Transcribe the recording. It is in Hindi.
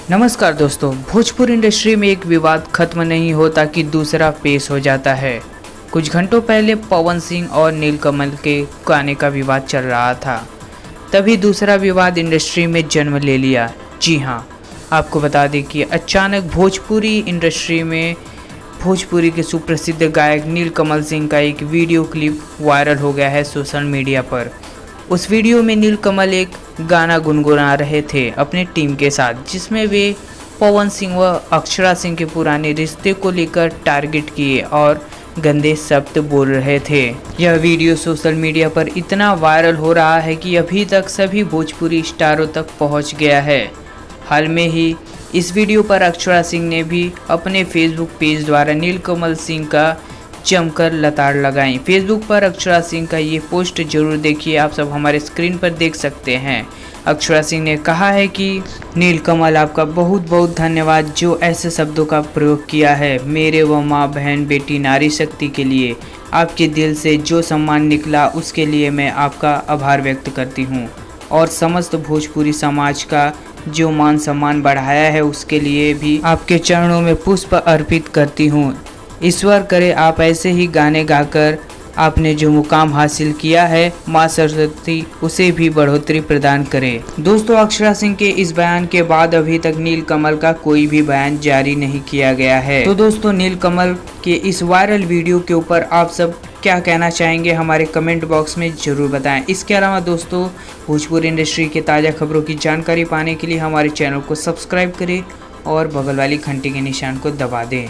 नमस्कार दोस्तों, भोजपुर इंडस्ट्री में एक विवाद खत्म नहीं होता कि दूसरा पेश हो जाता है। कुछ घंटों पहले पवन सिंह और नीलकमल के गाने का विवाद चल रहा था, तभी दूसरा विवाद इंडस्ट्री में जन्म ले लिया। जी हाँ, आपको बता दें कि अचानक भोजपुरी इंडस्ट्री में भोजपुरी के सुप्रसिद्ध गायक नीलकमल सिंह का एक वीडियो क्लिप वायरल हो गया है सोशल मीडिया पर। उस वीडियो में नीलकमल एक गाना गुनगुना रहे थे अपने टीम के साथ, जिसमें वे पवन सिंह व अक्षरा सिंह के पुराने रिश्ते को लेकर टारगेट किए और गंदे शब्द बोल रहे थे। यह वीडियो सोशल मीडिया पर इतना वायरल हो रहा है कि अभी तक सभी भोजपुरी स्टारों तक पहुंच गया है। हाल में ही इस वीडियो पर अक्षरा सिंह ने भी अपने फेसबुक पेज द्वारा नीलकमल सिंह का जमकर लताड़ लगाई। फेसबुक पर अक्षरा सिंह का ये पोस्ट जरूर देखिए, आप सब हमारे स्क्रीन पर देख सकते हैं। अक्षरा सिंह ने कहा है कि नीलकमल, आपका बहुत बहुत धन्यवाद जो ऐसे शब्दों का प्रयोग किया है। मेरे व माँ, बहन, बेटी, नारी शक्ति के लिए आपके दिल से जो सम्मान निकला उसके लिए मैं आपका आभार व्यक्त करती हूँ, और समस्त भोजपुरी समाज का जो मान सम्मान बढ़ाया है उसके लिए भी आपके चरणों में पुष्प अर्पित करती हूँ। ईश्वर करे आप ऐसे ही गाने गाकर आपने जो मुकाम हासिल किया है, माँ सरस्वती उसे भी बढ़ोतरी प्रदान करे। दोस्तों, अक्षरा सिंह के इस बयान के बाद अभी तक नीलकमल का कोई भी बयान जारी नहीं किया गया है। तो दोस्तों, नीलकमल के इस वायरल वीडियो के ऊपर आप सब क्या कहना चाहेंगे, हमारे कमेंट बॉक्स में जरूर बताएं। इसके अलावा दोस्तों, भोजपुरी इंडस्ट्री के ताज़ा खबरों की जानकारी पाने के लिए हमारे चैनल को सब्सक्राइब करें और बगल वाली घंटी के निशान को दबा दें।